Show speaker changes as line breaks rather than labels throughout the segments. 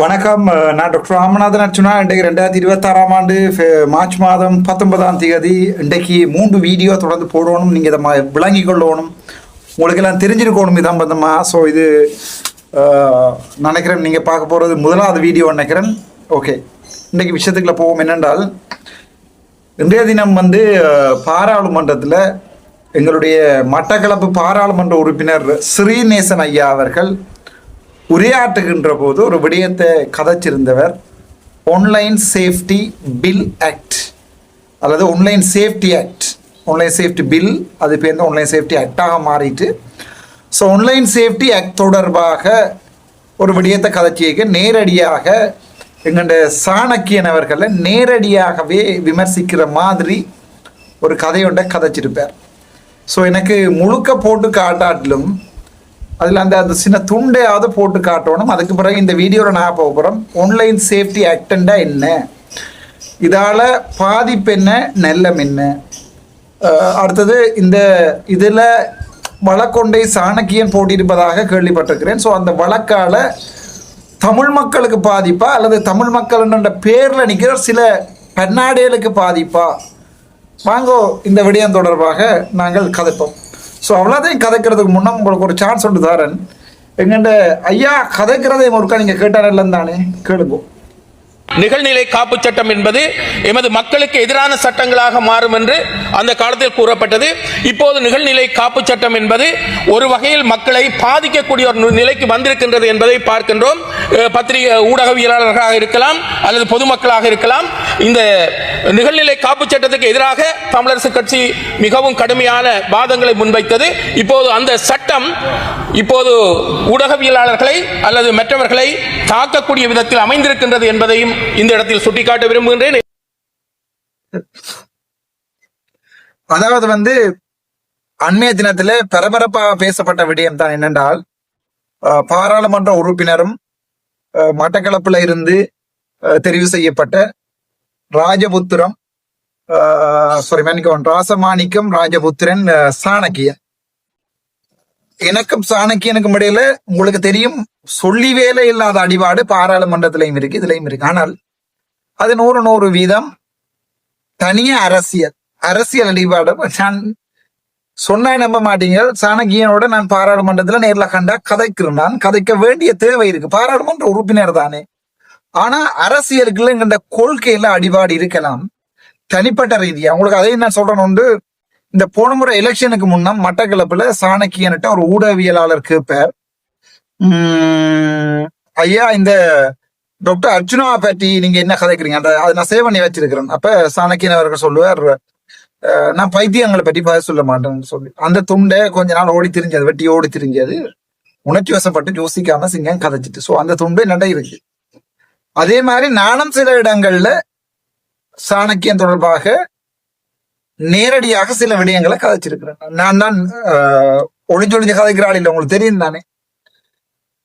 வணக்கம். நான் டாக்டர் ராமநாதன் அர்ச்சுனா. இன்றைக்கு 2026 ஆண்டு மார்ச் மாதம் 19ஆம் தேதி. இன்றைக்கு 3 வீடியோ தொடர்ந்து போடணும். நீங்கள் இதை விளங்கி கொள்ளணும், உங்களுக்கு எல்லாம் தெரிஞ்சிருக்கணும் இதான் பந்தமா. ஸோ இது நினைக்கிறேன் நீங்கள் பார்க்க போகிறது முதலாவது வீடியோ நினைக்கிறேன். ஓகே, இன்றைக்கு விஷயத்துக்குள்ள போவோம். என்னென்றால், இன்றைய தினம் பாராளுமன்றத்தில் எங்களுடைய மட்டக்களப்பு பாராளுமன்ற உறுப்பினர் ஸ்ரீநேசன் ஐயா அவர்கள் உரையாற்றுகின்ற போது ஒரு விடயத்தை கதைச்சிருந்தவர். ஆன்லைன் சேஃப்டி பில் ஆக்ட் அல்லது online safety act, online safety bill, அது பேர் ஆன்லைன் சேஃப்டி ஆக்டாக மாறிட்டு. ஸோ ஆன்லைன் சேஃப்டி ஆக்ட் தொடர்பாக ஒரு விடயத்தை கதைச்சிக்க நேரடியாக எங்களுடைய சாணக்கியன் அவர்களை நேரடியாகவே விமர்சிக்கிற மாதிரி ஒரு கதையொன்றை கதைச்சிருப்பார். ஸோ எனக்கு முழுக்க போட்டு காட்டாட்டிலும் அதில் அந்த சின்ன துண்டையாவது போட்டு காட்டணும். அதுக்கு பிறகு இந்த வீடியோவில் நான் போக போகிறோம். ஆன்லைன் சேஃப்டி ஆக்டண்டா என்ன, இதால் பாதிப்பு என்ன, நெல்லம் என்ன, அடுத்தது இந்த இதில் வழக்கொண்டை சாணக்கியன் போட்டியிருப்பதாக கேள்விப்பட்டிருக்கிறேன். ஸோ அந்த வழக்கால் தமிழ் மக்களுக்கு பாதிப்பா அல்லது தமிழ் மக்கள் பேரில் நிற்கிற சில பன்னாடைகளுக்கு பாதிப்பா? வாங்கோ இந்த விடயம் தொடர்பாக நாங்கள் கதைப்போம். ஸோ அவ்வளோதையும் கதைக்கிறதுக்கு முன்னே உங்களுக்கு ஒரு சான்ஸ் ஒன்று தாரன். எங்கள்கிட்ட ஐயா கதைக்கிறதையும் ஒருக்கா நீங்கள் கேட்டார் இல்லைன்னு தானே கேளுங்க.
நிகழ்நிலை காப்பு சட்டம் என்பது எமது மக்களுக்கு எதிரான சட்டங்களாக மாறும் என்று அந்த காலத்தில் கூறப்பட்டது. இப்போது நிகழ்நிலை காப்பு சட்டம் என்பது ஒரு வகையில் மக்களை பாதிக்கக்கூடிய ஒரு நிலைக்கு வந்திருக்கின்றது என்பதை பார்க்கின்றோம். பத்திரிகை ஊடகவியலாளர்களாக இருக்கலாம் அல்லது பொதுமக்களாக இருக்கலாம். இந்த நிகழ்நிலை காப்பு சட்டத்துக்கு எதிராக தமிழரசு கட்சி மிகவும் கடுமையான வாதங்களை முன்வைத்தது. இப்போது அந்த சட்டம் இப்போது ஊடகவியலாளர்களை அல்லது மற்றவர்களை தாக்கக்கூடிய விதத்தில் அமைந்திருக்கின்றது என்பதையும் இந்த இடத்தில் சுட்டிக்காட்ட விரும்புகின்றேன்.
அதாவது அண்மைய தினத்துல பரபரப்பாக பேசப்பட்ட விடயம் தான் என்னென்றால், பாராளுமன்ற உறுப்பினரும் மட்டக்களப்புல இருந்து தெரிவு செய்யப்பட்ட ராஜபுத்திரம் ராசமாணிக்கம் ராஜபுத்திரன் சாணக்கியன், எனக்கும் சாணக்கியனுக்கும் இடையில உங்களுக்கு தெரியும் சொல்லி வேலை இல்லாத அடிபாடு பாராளுமன்றத்திலையும் இருக்கு, இதுலையும் இருக்கு. ஆனால் அது 100% தனிய அரசியல் அடிபாடு. நான் சொன்ன நம்ப மாட்டீங்க, சாணக்கியனோட நான் பாராளுமன்றத்துல நேரில் கண்டா கதைக்கிறேன். நான் கதைக்க வேண்டிய தேவை இருக்கு, பாராளுமன்ற உறுப்பினர் தானே. ஆனா அரசியலுக்குள்ள எங்கிட்ட கொள்கையில அடிபாடு இருக்கலாம், தனிப்பட்ட ரீதியா. உங்களுக்கு அதையும் நான் சொல்றேன் உண்டு. இந்த போன முறை எலெக்ஷனுக்கு முன்னம் மட்டக்களப்புல சாணக்கியன்ட்ட ஒரு ஊடகவியலாளர் கேட்பார், ஐயா இந்த டாக்டர் அர்ச்சுனா பற்றி நீங்க என்ன கதைக்கிறீங்க, அதை நான் சேவ் பண்ணி வச்சிருக்கிறேன். அப்ப சாணக்கியன் அவர்கள் சொல்லுவார், நான் பைத்தியங்களை பற்றி பதில் சொல்ல மாட்டேன்னு சொல்லி அந்த துண்டை கொஞ்ச நாள் ஓடி திரிஞ்சது, வெட்டி ஓடி திரிஞ்சது, உணர்ச்சி வசப்பட்டு யோசிக்காம சிங்கம் கதைச்சிட்டு. ஸோ அந்த துண்டு நடை இருக்கு. அதே மாதிரி நானும் சில இடங்கள்ல சாணக்கியன் தொடர்பாக நேரடியாக சில விடயங்களை கதைச்சிருக்கிறேன். நான் தான் ஒளிஞ்சொழிஞ்ச கதைக்கிறாள் இல்லை, உங்களுக்கு தெரியும் தானே.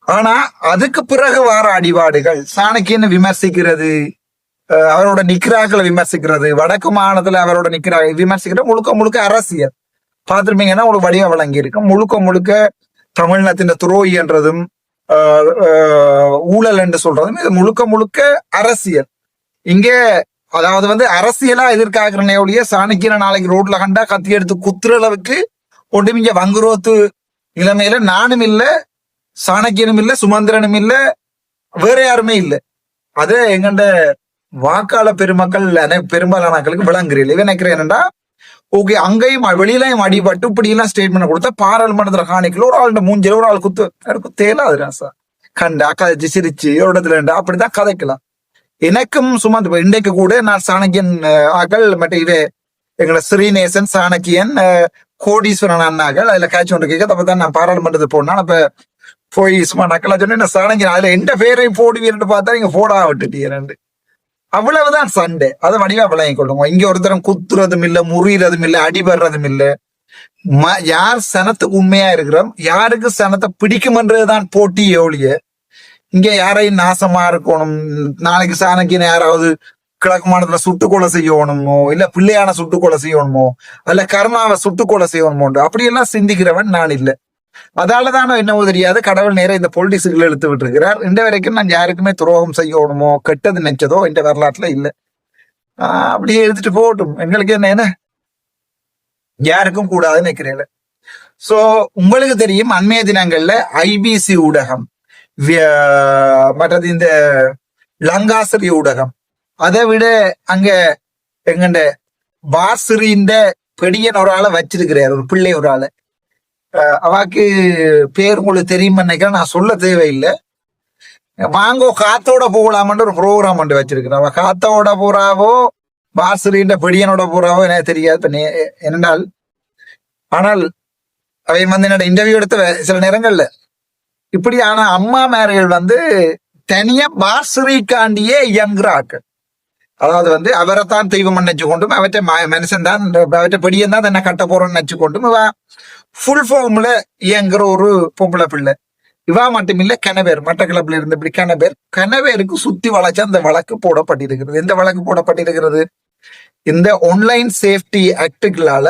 ஆனா அதுக்கு பிறகு வார அடிபாடுகள், சாணக்கியன்னு விமர்சிக்கிறது, அவரோட நிக்கிறாக்களை விமர்சிக்கிறது, வடக்கு மாநிலத்துல அவரோட விமர்சிக்கிறது, முழுக்க அரசியல் பார்த்துருப்பீங்கன்னா உங்களுக்கு வடிவ வழங்கி இருக்கும். முழுக்க தமிழ்நாட்டின் துரோகி என்றதும் ஊழல் என்று சொல்றதும் இது முழுக்க அரசியல். இங்கே அதாவது அரசியலா எதிர்காக்கிறனே ஒழிய சாணக்கியனை நாளைக்கு ரோட்ல கண்டா கத்தி எடுத்து குத்துற அளவுக்கு ஒன்றுமிங்க வங்குரோத்து நிலைமையில நானும் இல்லை, சாணக்கியனும் இல்லை, சுமந்திரனும் இல்லை, வேற யாருமே இல்லை. அது எங்கண்ட வாக்காள பெருமக்கள் பெரும்பாலானக்களுக்கு விளங்குறீங்க. நினைக்கிறேன் என்னண்டா, ஓகே அங்கேயும் வெளியிலையும் அடிபட்டு இப்படி எல்லாம் ஸ்டேட்மெண்ட் கொடுத்தா பாராளுமன்றத்துல காணிக்கல ஒரு ஆள் மூஞ்சில ஒரு ஆள் குத்தேலாது ராசா கண்டா கதைச்சு சிரிச்சு ஒரு இடத்துல இருந்தா அப்படிதான் கதைக்கலாம். எனக்கும் சுமந்து இன்றைக்கு கூட நான் சாணக்கியன் ஆக்கள் மற்ற இதே எங்களோட ஸ்ரீநேசன் சாணக்கியன் கோடீஸ்வரன் அண்ணாக்கள் அதுல காய்ச்சி ஒன்று கேட்க அப்பதான் நான் பாராளுமன்றத்துக்கு போனேன். அப்ப போய் சும்மா நக்கலா சொன்னேன், சாணக்கியன் அதுல எந்த பேரையும் போடுவீர்னு பார்த்தா நீங்க போடா விட்டுட்டீங்க. அவ்வளவுதான் சண்டை. அதை வடிவா விளங்கி கொள்ளுங்க. இங்க ஒருத்தரம் குத்துறதும் இல்லை, முறியறதும் இல்லை, அடிபடுறதும் இல்லை. யார் சனத்துக்கு உண்மையா இருக்கிறோம், யாருக்கு சனத்தை பிடிக்கும்ன்றதுதான் போட்டியே ஒழிய இங்க யாரையும் நாசமா இருக்கணும், நாளைக்கு சாணக்கியனை யாராவது கிழக்கு மாநிலத்துல சுட்டுக்கொலை செய்யணுமோ, இல்ல பிள்ளையான சுட்டுக்கொலை செய்யணுமோ, அல்ல கர்மாவை சுட்டுக்கொலை செய்யணுமோ, அப்படியெல்லாம் சிந்திக்கிறவன் நான் இல்லை. அதாலதானோ என்னவோ தெரியாது கடவுள் நேரம் இந்த பொலிட்டிக்ஸுகளை இழுத்து விட்டுருக்கிறார். இந்த வரைக்கும் நான் யாருக்குமே துரோகம் செய்யணுமோ கெட்டது நினைச்சதோ இந்த வரலாற்றுல இல்லை. அப்படியே எடுத்துட்டு போகட்டும், எங்களுக்கு என்ன யாருக்கும் கூடாதுன்னு நினைக்கிறேன். சோ உங்களுக்கு தெரியும் அண்மைய தினங்கள்ல ஐபிசி ஊடகம், மற்றது இந்த லங்காசிரி ஊடகம், அதை விட அங்க எங்கண்ட பாசிரிந்த பெடியன் ஒரு ஆளை வச்சிருக்கிறார், ஒரு பிள்ளை ஒரு ஆளை. அவாக்கு பேர் உங்களுக்கு தெரியும் நினைக்கிறேன், நான் சொல்ல தேவையில்லை. வாங்கோ காத்தோட போகலாமன்ற ஒரு ப்ரோக்ராம் பண்ணி வச்சிருக்கிறேன். அவ காத்தோட போறாவோ பாசிரின்ற பெடியனோட போறாவோ எனக்கு தெரியாது என்னென்றால். ஆனால் அவை வந்து என்னோட இன்டர்வியூ எடுத்த சில நேரங்கள்ல இப்படியான அம்மா மேர்கள் வந்து தனியா பாசிரிக்காண்டியே இயங்குறாக்கள். அதாவது வந்து அவரைத்தான் தெய்வம் நினைச்சு கொண்டும் அவற்றை மனுஷன் தான் அவற்றை பெடியன் தான் என்ன கட்ட போறோம்னு நினைச்சு கொண்டும் இவ ஃபுல் ஃபார்ம்ல இயங்குற ஒரு பொம்பளை பிள்ளை. இவா மட்டுமில்ல கனவேர் மட்டக்களப்பில் இருந்து இப்படி கனவேருக்கு சுத்தி வளைச்சு அந்த வழக்கு போடப்பட்டிருக்கிறது. எந்த வழக்கு போடப்பட்டிருக்கிறது? இந்த ஆன்லைன் சேஃப்டி ஆக்டுகளால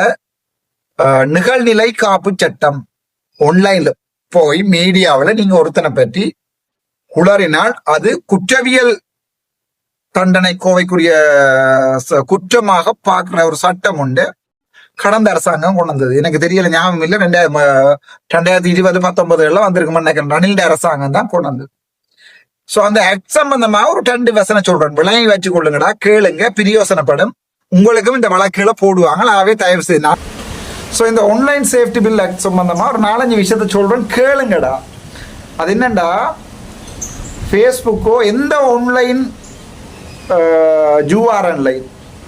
நிகழ்நிலை காப்பு சட்டம் ஆன்லைன்ல போய் மீடியாவில் நீங்க ஒருத்தனை பற்றி குளறினால் அது குற்றவியல் தண்டனை கோவைக்குரிய குற்றமாக பார்க்கிற ஒரு சட்டம் உண்டு. கடந்த அரசாங்கம் கொண்டு வந்தது, எனக்கு தெரியல, ஞாபகம் இல்லை. 2020-19 வந்திருக்குமா நினைக்கிறேன். ரணில் அரசாங்கம் தான் கொண்டு வந்தது. சோ அந்த ஆக்ட் சம்பந்தமா ஒரு 2 வசனம் சொல்றேன், விளங்கி வச்சு கொள்ளுங்கடா, கேளுங்க, பிரியோசனப்படும். உங்களுக்கும் இந்த வழக்குகளை போடுவாங்க, ஆகவே தயவு செய்ய. ஸோ இந்த ஆன்லைன் சேஃப்டி பில் ஆக்ட் சம்பந்தமா ஒரு 4-5 விஷயத்த சொல்றேன், கேளுங்கடா. அது என்னண்டா, ஃபேஸ்புக்கோ எந்த ஆன்லைன் ஜூஆர்என்லை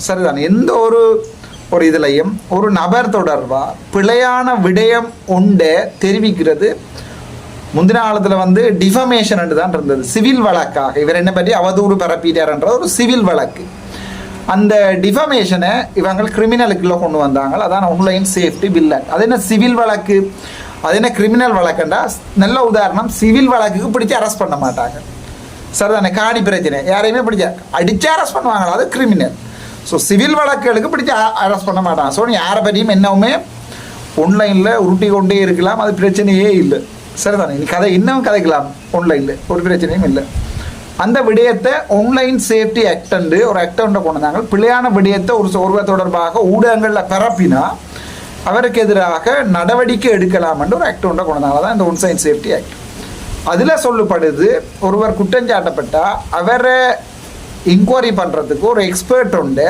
சரிதான், எந்த ஒரு இதுலையும் ஒரு நபர் தொடர்பா பிழையான விடயம் உண்டு தெரிவிக்கிறது. முந்தின காலத்துல வந்து டிஃபமேஷன் தான் இருந்தது, சிவில் வழக்காக. இவர் என்ன பற்றி அவதூறு பரப்பிட்டார்ன்ற ஒரு சிவில் வழக்கு. அந்த டிஃபமேஷனை இவங்க கிரிமினலுக்குள்ள கொண்டு வந்தாங்க. அதான் ஆன்லைன் சேஃப்டி பில் ஆக்ட். அது என்ன சிவில் வழக்கு, அது என்ன கிரிமினல் வழக்குண்டா? நல்ல உதாரணம், சிவில் வழக்குக்கு பிடிச்சி அரெஸ்ட் பண்ண மாட்டாங்க சரிதானே. காணி பிரச்சனை யாரையுமே பிடிச்சா அடிச்சு அரெஸ்ட் பண்ணுவாங்களா, அது கிரிமினல். ஸோ சிவில் வழக்குகளுக்கு பிடிச்சி அரெஸ்ட் பண்ண மாட்டாங்க. ஸோ யாரை பற்றியும் என்னவுமே ஆன்லைனில் உருட்டி கொண்டே இருக்கலாம், அது பிரச்சனையே இல்லை சரிதானே. நீ கதை இன்னும் கதைக்கலாம் ஆன்லைனில், ஒரு பிரச்சனையும் இல்லை. அந்த விடயத்தை ஆன்லைன் சேஃப்டி ஆக்ட் ஒரு ஆக்ட் ஒன்றை கொண்டு வந்தாங்க. பிள்ளையான விடயத்தை ஒருவர் தொடர்பாக ஊடகங்களில் பரப்பினா அவருக்கு எதிராக நடவடிக்கை எடுக்கலாம் என்று ஒரு ஆக்ட் ஒன்றை கொண்டு வந்தாங்க. தான் இந்த ஆன்லைன் சேஃப்டி ஆக்ட். அதில் சொல்லப்படுது, ஒருவர் குற்றஞ்சாட்டப்பட்டா அவரை இன்கொயரி பண்ணுறதுக்கு ஒரு எக்ஸ்பர்ட் உண்டு,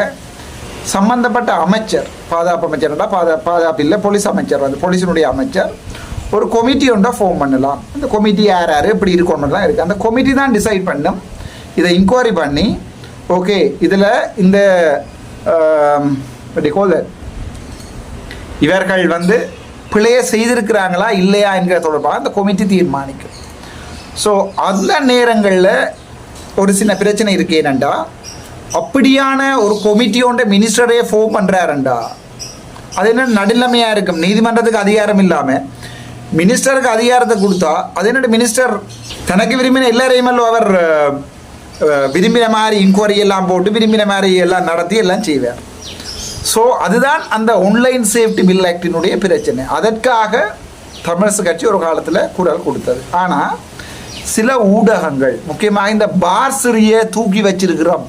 சம்பந்தப்பட்ட அமைச்சர், பாதுகாப்பு அமைச்சர்டா, பாதுகாப்பு இல்லை போலீஸ் அமைச்சர், வந்து போலீஸினுடைய அமைச்சர் ஒரு கமிட்டி ஒன்றா ஃபார்ம் பண்ணலாம். அந்த கமிட்டி யார் யார் இப்படி இருக்கணும்லாம் இருக்குது. அந்த கமிட்டி தான் டிசைட் பண்ணும், இதை இன்கொயரி பண்ணி ஓகே இதில் இந்த இவர்கள் வந்து பிழையை செய்திருக்கிறாங்களா இல்லையா என்கிற தொடர்பாக அந்த கமிட்டி தீர்மானிக்கும். ஸோ அந்த நேரங்களில் ஒரு சின்ன பிரச்சனை இருக்கு. ஏனண்டா அப்படியான ஒரு கமிட்டியோட மினிஸ்டரே ஃபார்ம் பண்ணுறாருண்டா, அது என்ன நடுநிலைமையாக இருக்கும். நீதிமன்றத்துக்கு அதிகாரம் இல்லாமல் மினிஸ்டருக்கு அதிகாரத்தை கொடுத்தா அது என்னோட மினிஸ்டர் தனக்கு விரும்பின எல்லாரையும் அவர் விரும்பின மாதிரி இன்கொயரி எல்லாம் போட்டு விரும்பின மாதிரி எல்லாம் நடத்தி எல்லாம் செய்வார். ஸோ அதுதான் அந்த ஆன்லைன் சேஃப்டி பில் ஆக்டினுடைய பிரச்சனை. அதற்காக தமிழரசு கட்சி ஒரு காலத்தில் குரல் கொடுத்தது. ஆனால் சில ஊடகங்கள், முக்கியமாக இந்த பார்சிரியை தூக்கி வச்சிருக்கிறோம்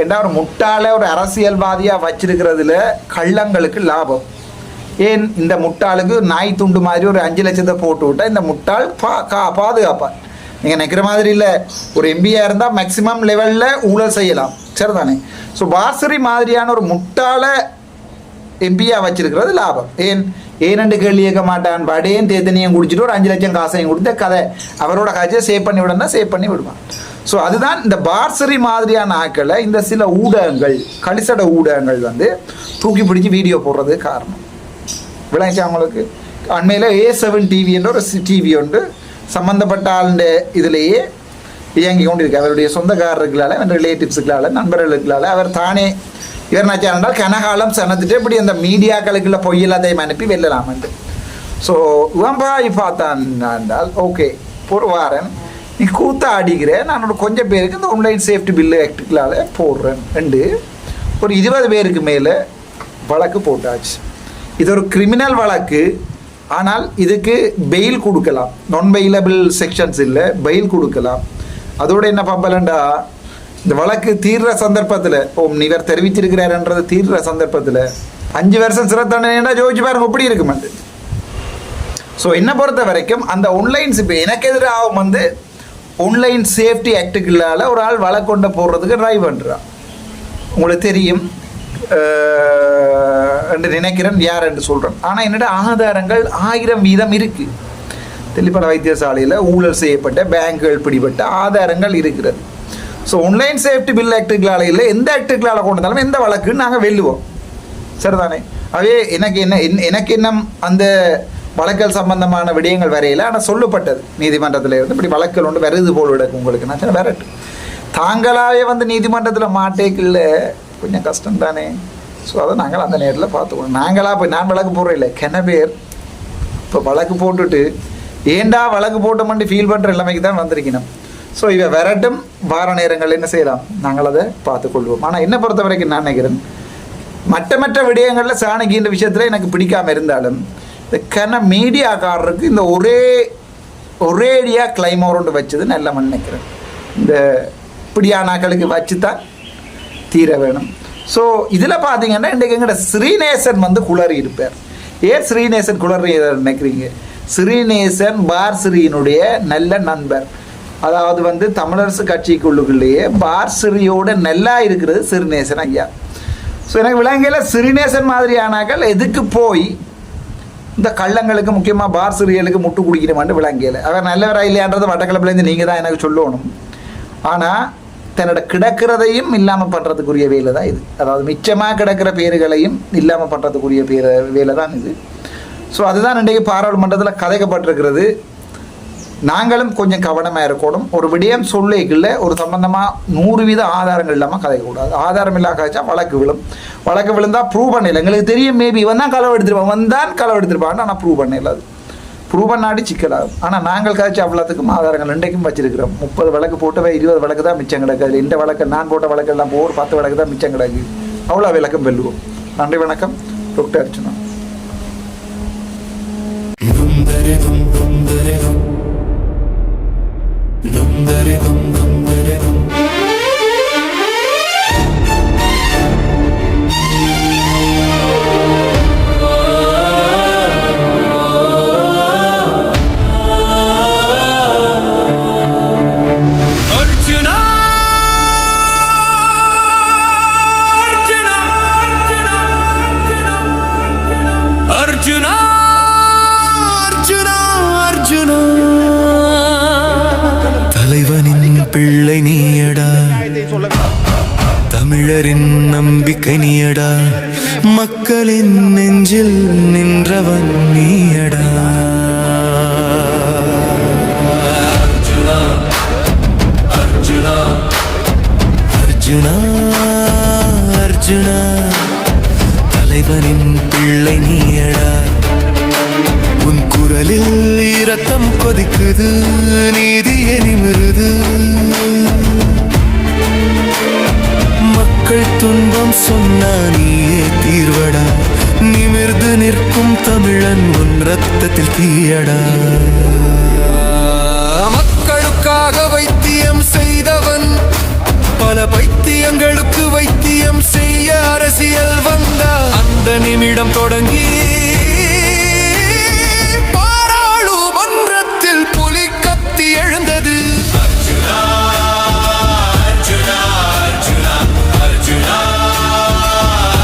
ஏன்னா ஒரு முட்டாள ஒரு அரசியல்வாதியாக வச்சிருக்கிறதுல கள்ளங்களுக்கு லாபம். ஏன் இந்த முட்டாளுக்கு நாய் துண்டு மாதிரி ஒரு 5 லட்சத்தை போட்டு விட்டா இந்த முட்டாள் பாதுகாப்பார். நீங்கள் நினைக்கிற மாதிரி இல்லை, ஒரு எம்பியாக இருந்தால் மேக்சிமம் லெவலில் ஊழல் செய்யலாம் சரிதானே. ஸோ பாசரி மாதிரியான ஒரு முட்டாளை எம்பியாக வச்சிருக்கிறது லாபம். ஏனென்று கேள்வி கேட்க மாட்டான், படையும் தேத்தனையும் குடிச்சிட்டு ஒரு 5 லட்சம் காசையும் கொடுத்த கதை அவரோட காட்சியை சேவ் பண்ணி விடனா சேவ் பண்ணி விடுவான். ஸோ அதுதான் இந்த பார்சரி மாதிரியான ஆக்களை இந்த சில ஊடகங்கள், கலிசட ஊடகங்கள் வந்து தூக்கி பிடிச்சி வீடியோ போடுறது காரணம். விளங்கிச்சா அவங்களுக்கு? அண்மையில் A7 டிவி என்ற ஒரு டிவி ஒன்று சம்பந்தப்பட்ட ஆளுடைய இதிலேயே இயங்கி கொண்டு இருக்கு. அவருடைய சொந்தக்காரர்களால், ரிலேட்டிவ்ஸுக்களால், நண்பர்களுக்களால் அவர் தானே இவர் நினைச்சால் கனகாலம் சனத்துட்டு இப்படி அந்த மீடியாக்களுக்குள்ள பொய்யெல்லாத்தையும் அனுப்பி வெல்லலாமண்டு. ஸோ உவம்பாய் பார்த்தான் என்றால் ஓகே ஒரு வாரன் நீ கூத்த அடிக்கிறேன், நான் கொஞ்சம் பேருக்கு இந்த ஆன்லைன் சேஃப்டி பில்லு ஆக்டுகளால் போடுறேன் ரெண்டு ஒரு 20 பேருக்கு மேலே வழக்கு போட்டாச்சு. இது ஒரு கிரிமினல் வழக்கு. ஆனால் இதுக்கு பெயில் கொடுக்கலாம், நான் பெயிலபிள் செக்ஷன்ஸ் இல்லை, பெயில் கொடுக்கலாம். அதோட என்ன பம்பலண்டா, இந்த வழக்கு தீர்ற சந்தர்ப்பத்தில் இவர் தெரிவிச்சிருக்கிறாருன்றது தீர்ற சந்தர்ப்பத்தில் 5 வருஷம் சிறை தண்டனைன்னா ஜோதிச்சு பாருங்க எப்படி இருக்குமெண்டு. ஸோ என்னை பொறுத்த வரைக்கும் அந்த ஒன்லைன்ஸ் இப்போ எனக்கு எதிராக ஒன்லைன் சேஃப்டி ஆக்டுகளால் ஒரு ஆள் வழக்கொண்ட போடுறதுக்கு ட்ரை பண்ணுறான். உங்களுக்கு தெரியும் என்று நினைக்கிறேன், யார் என்று சொல்கிறேன். ஆனால் என்னோட ஆதாரங்கள் 1000 வீதம் இருக்குது. தெல்லிப்பள வைத்தியசாலையில் ஊழல் செய்யப்பட்ட பேங்குகள் பிடிபட்ட ஆதாரங்கள் இருக்கிறது. ஸோ ஒன்லைன் சேஃப்டி பில் ஆக்டுகளால் இல்லை, எந்த ஆக்டுகளால் கொண்டு வந்தாலும் எந்த வழக்குன்னு நாங்கள் வெல்லுவோம், சரிதானே? அவே எனக்கு என்ன அந்த வழக்கல் சம்பந்தமான விடயங்கள் வரையில். ஆனால் சொல்லப்பட்டது நீதிமன்றத்தில் இருந்து இப்படி வழக்கல் ஒன்று வருது போல் விடக்கு உங்களுக்கு. நான் சரி வரட்டு, தாங்களாகவே நீதிமன்றத்தில் மாட்டேக்கில்ல, கொஞ்சம் கஷ்டம் தானே. ஸோ அதை நாங்கள் அந்த நேரத்தில் பார்த்துக்கணும். நாங்களாக போய் நான் வழக்கு போடுறேன் இல்லை, கென பேர் இப்போ வழக்கு போட்டுட்டு ஏண்டா வழக்கு போட்டோம்னு ஃபீல் பண்ணுற நிலைமைக்கு தான் வந்திருக்கணும். ஸோ இவை வரட்டும், வார நேரங்கள் என்ன செய்யலாம், நாங்கள் அதை பார்த்துக்கொள்வோம். ஆனால் என்ன பொறுத்த வரைக்கும் நான் நினைக்கிறேன், மற்ற விடயங்களில் சாணக்கின்ற விஷயத்தில் எனக்கு பிடிக்காமல் இருந்தாலும் இந்த கன மீடியாக்காரருக்கு இந்த ஒரேடியாக கிளைமோரோண்டு வச்சது நல்ல நினைக்கிறேன். இந்த இப்படியானாக்களுக்கு வச்சு தான் தீர வேணும். ஸோ இதில் பார்த்தீங்கன்னா இன்றைக்கு எங்கள்ட ஸ்ரீநேசன் குளறி இருப்பார். ஏன் ஸ்ரீநேசன் குளறி நினைக்கிறீங்க? ஸ்ரீநேசன் பார்சிரியினுடைய நல்ல நண்பர். அதாவது தமிழரசு கட்சிக்குள்ளுக்குள்ளேயே பார்சிரியோட நல்லா இருக்கிறது ஸ்ரீநேசன் ஐயா. ஸோ எனக்கு விலங்கையில் ஸ்ரீநேசன் மாதிரியானாக்கள் எதுக்கு போய் இந்த கள்ளங்களுக்கு முக்கியமாக பார்சிரியலுக்கு முட்டு குடிக்கணுமான்னு விளங்கியலை. அவர் நல்லவராக இல்லையான்றது வட்டக்கிழப்புலேருந்து நீங்கள் தான் எனக்கு சொல்லணும். ஆனால் தன்னோட கிடக்கிறதையும் இல்லாமல் பண்ணுறதுக்குரிய வேலை தான் இது. அதாவது மிச்சமாக கிடக்கிற பேர்களையும் இல்லாமல் பண்ணுறதுக்குரிய வேலை தான் இது. ஸோ அதுதான் இன்றைக்கு பாராளுமன்றத்தில் கதைக்கப்பட்டிருக்கிறது. நாங்களும் கொஞ்சம் கவனமாக இருக்கணும். ஒரு விடயம் சொல்லிக்கல ஒரு சம்பந்தமாக 100% ஆதாரங்கள் இல்லாமல் கதைக்கக்கூடாது. ஆதாரம் இல்லாமல் கதைச்சா வழக்கு விழுந்தால் ப்ரூவ் பண்ணல. எங்களுக்கு தெரியும், மேபி இவன் தான் களவு எடுத்துருப்பான், ஆனால் ப்ரூவ் பண்ணல. அது ப்ரூவ் பண்ணாடி சிக்கலாகும். ஆனால் நாங்கள் கதைச்சா அவ்வளோத்துக்கும் ஆதாரங்கள் இன்றைக்கும் வச்சிருக்கிறோம். 30 வழக்கு போட்டவை 20 வழக்கு தான் மிச்சம் கிடக்குது. இந்த வழக்கு நான் போட்ட வழக்கெல்லாம் ஒரு 10 வழக்கு தான் மிச்சம் கிடக்கு. அவ்வளோ விளக்கம் வெல்லுவோம். நன்றி, வணக்கம். டாக்டர் அர்ச்சனா.
பிள்ளை நீயடா, தமிழரின் நம்பிக்கை நீயடா, மக்களின் நெஞ்சில் நின்றவன் நீயடா. அர்ஜுனா அர்ஜுனா அர்ஜுனா அர்ஜுனா, தலைவனின் பிள்ளை நீயடா. உன் குரலில் இரத்தம் கொதிக்குது, நீதியை நிமிருது. மக்கள் துன்பம் சொன்னா நீயே தீர்வடா, நிமிர்ந்து நிற்கும் தமிழன் உன் ரத்தத்தில் தீயடா. மக்களுக்காக வைத்தியம் செய்தவன், பல பைத்தியங்களுக்கு வைத்தியம் செய்ய அரசியல் வந்தா. அந்த நிமிடம் தொடங்கி புலி கத்தி எழுந்தது. அர்ஜுனா அர்ஜுனா அர்ஜுனா அர்ஜுனா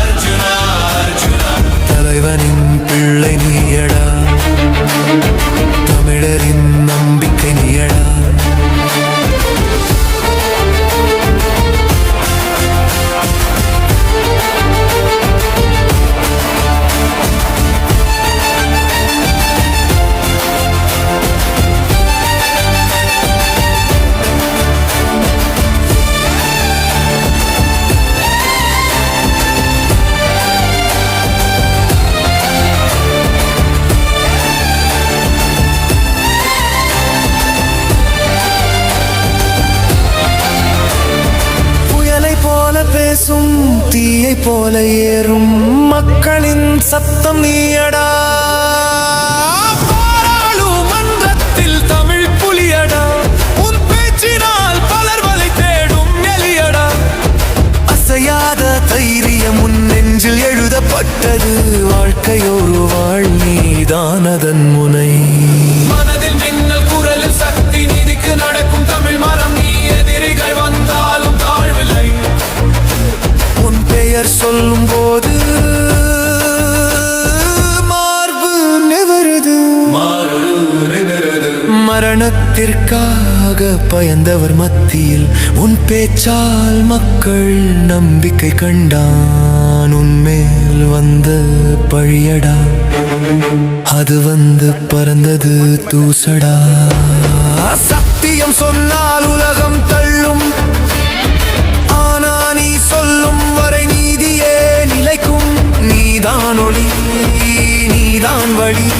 அர்ஜுனா அர்ஜுனா, தலைவனின் பிள்ளை நீயடா, தமிழரின் நம்பிக்கை நீயடா. பேசும் தீயை போல ஏறும் மக்களின் சத்தம் நீயடா. வாழ்க்கையொரு வாழ் நீதான் அதன் முனை.
மனதில் மின்னல் குரலில் சக்தி நீதிக்கு நடக்கும் தமிழ் மரம் நீ எதிரிகள் வந்தாலும் தாழ்வில்லை.
உன் பெயர் சொல்லும் போது மார்பு நிவருது. மரணத்திற்காக பயந்தவர் மத்தியில் உன் பேச்சால் மக்கள் நம்பிக்கை கண்டான். உன்மேல் வந்த பழியடா அது வந்து பறந்தது தூசடா. சத்தியம் சொன்னால் உலகம் தள்ளும், ஆனா நீ சொல்லும் வரை நீதியே நிலைக்கும். நீதான் ஒளி, நீதான் வழி.